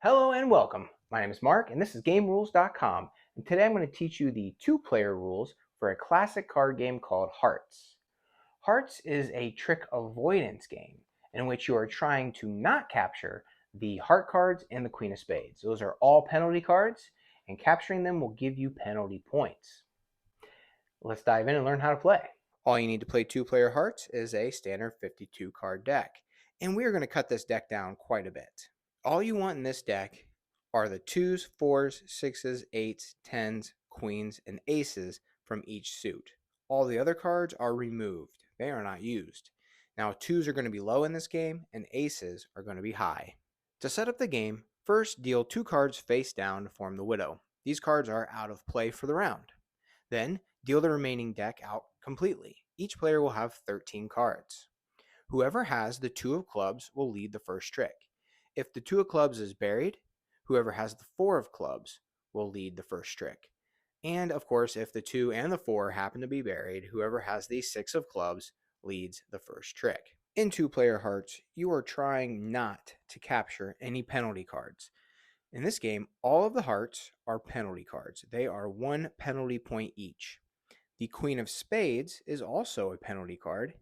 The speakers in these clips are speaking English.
Hello and welcome. My name is Mark and this is GameRules.com, and today I'm going to teach you the two-player rules for a classic card game called Hearts. Hearts is a trick avoidance game in which you are trying to not capture the heart cards and the Queen of Spades. Those are all penalty cards, and capturing them will give you penalty points. Let's dive in and learn how to play. All you need to play two-player Hearts is a standard 52 card deck, and we are going to cut this deck down quite a bit. All you want in this deck are the 2s, 4s, 6s, 8s, 10s, queens, and aces from each suit. All the other cards are removed. They are not used. Now 2s are going to be low in this game, and aces are going to be high. To set up the game, first deal 2 cards face down to form the Widow. These cards are out of play for the round. Then deal the remaining deck out completely. Each player will have 13 cards. Whoever has the 2 of clubs will lead the first trick. If the 2 of clubs is buried, whoever has the 4 of clubs will lead the first trick. And of course, if the 2 and the 4 happen to be buried, whoever has the 6 of clubs leads the first trick. In two-player Hearts, you are trying not to capture any penalty cards. In this game, all of the hearts are penalty cards. They are 1 penalty point each. The Queen of Spades is also a penalty card,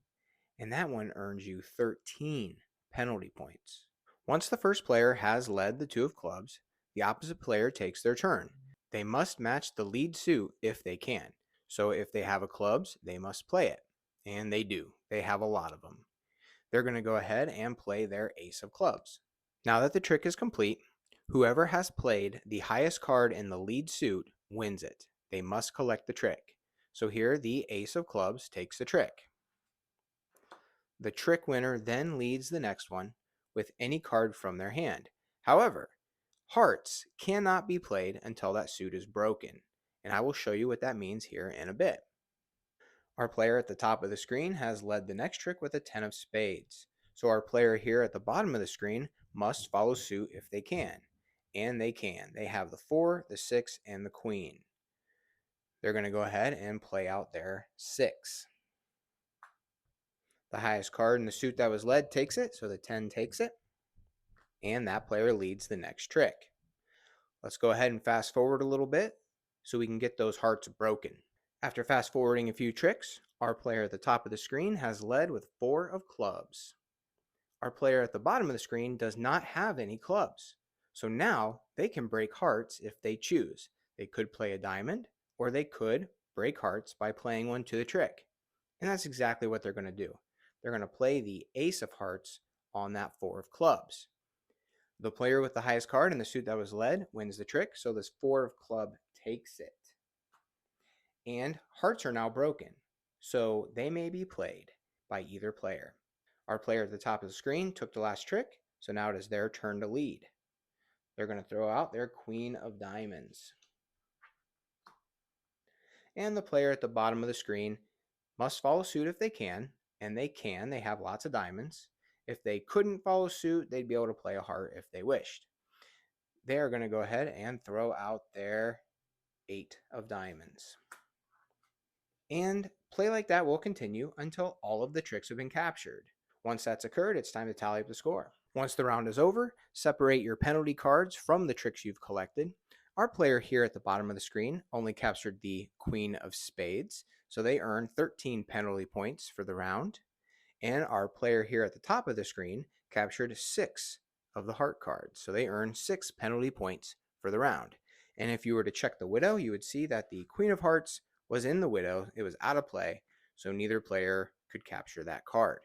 and that one earns you 13 penalty points. Once the first player has led the 2 of clubs, the opposite player takes their turn. They must match the lead suit if they can. So if they have a clubs, they must play it. And they do. They have a lot of them. They're going to go ahead and play their ace of clubs. Now that the trick is complete, whoever has played the highest card in the lead suit wins it. They must collect the trick. So here the ace of clubs takes the trick. The trick winner then leads the next one with any card from their hand. However, hearts cannot be played until that suit is broken, and I will show you what that means here in a bit. Our player at the top of the screen has led the next trick with a 10 of spades. So our player here at the bottom of the screen must follow suit if they can. And they can. They have the 4, the 6, and the queen. They're going to go ahead and play out their 6. The highest card in the suit that was led takes it, so the 10 takes it. And that player leads the next trick. Let's go ahead and fast forward a little bit so we can get those hearts broken. After fast forwarding a few tricks, our player at the top of the screen has led with 4 of clubs. Our player at the bottom of the screen does not have any clubs. So now they can break hearts if they choose. They could play a diamond, or they could break hearts by playing one to the trick. And that's exactly what they're going to do. They're going to play the ace of hearts on that 4 of clubs. The player with the highest card in the suit that was led wins the trick, so this 4 of club takes it. And hearts are now broken, so they may be played by either player. Our player at the top of the screen took the last trick, so now it is their turn to lead. They're going to throw out their queen of diamonds. And the player at the bottom of the screen must follow suit if they can, and they can. They have lots of diamonds. If they couldn't follow suit, they'd be able to play a heart if they wished. They are going to go ahead and throw out their 8 of diamonds. And play like that will continue until all of the tricks have been captured. Once that's occurred, it's time to tally up the score. Once the round is over, separate your penalty cards from the tricks you've collected. Our player here at the bottom of the screen only captured the Queen of Spades, so they earn 13 penalty points for the round. And our player here at the top of the screen captured 6 of the heart cards, so they earn 6 penalty points for the round. And if you were to check the Widow, you would see that the Queen of Hearts was in the Widow. It was out of play, so neither player could capture that card.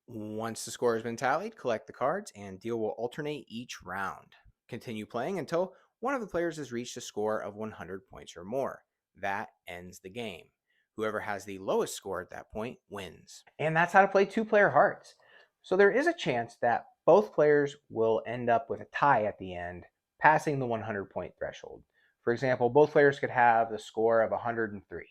Once the score has been tallied, collect the cards, and deal will alternate each round. Continue playing until one of the players has reached a score of 100 points or more. That ends the game. Whoever has the lowest score at that point wins. And that's how to play two-player Hearts. So there is a chance that both players will end up with a tie at the end, passing the 100-point threshold. For example, both players could have the score of 103.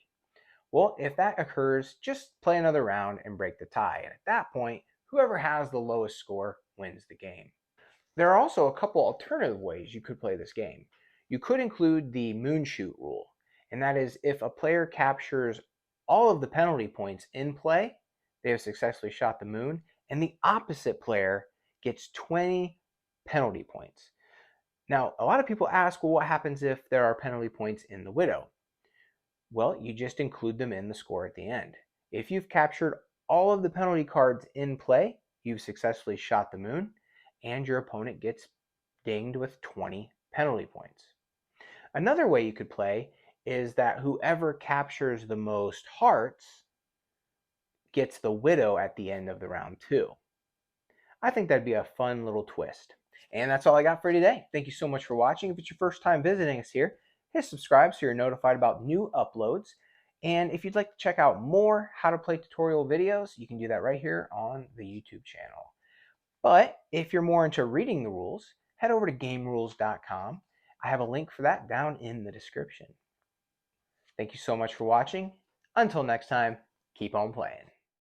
Well, if that occurs, just play another round and break the tie. And at that point, whoever has the lowest score wins the game. There are also a couple alternative ways you could play this game. You could include the moonshoot rule, and that is if a player captures all of the penalty points in play, they have successfully shot the moon, and the opposite player gets 20 penalty points. Now, a lot of people ask, well, what happens if there are penalty points in the widow? Well, you just include them in the score at the end. If you've captured all of the penalty cards in play, you've successfully shot the moon, and your opponent gets dinged with 20 penalty points. Another way you could play is that whoever captures the most hearts gets the widow at the end of the round too. I think that'd be a fun little twist. And that's all I got for you today. Thank you so much for watching. If it's your first time visiting us here, hit subscribe so you're notified about new uploads. And if you'd like to check out more how to play tutorial videos, you can do that right here on the YouTube channel. But if you're more into reading the rules, head over to gamerules.com. I have a link for that down in the description. Thank you so much for watching. Until next time, keep on playing.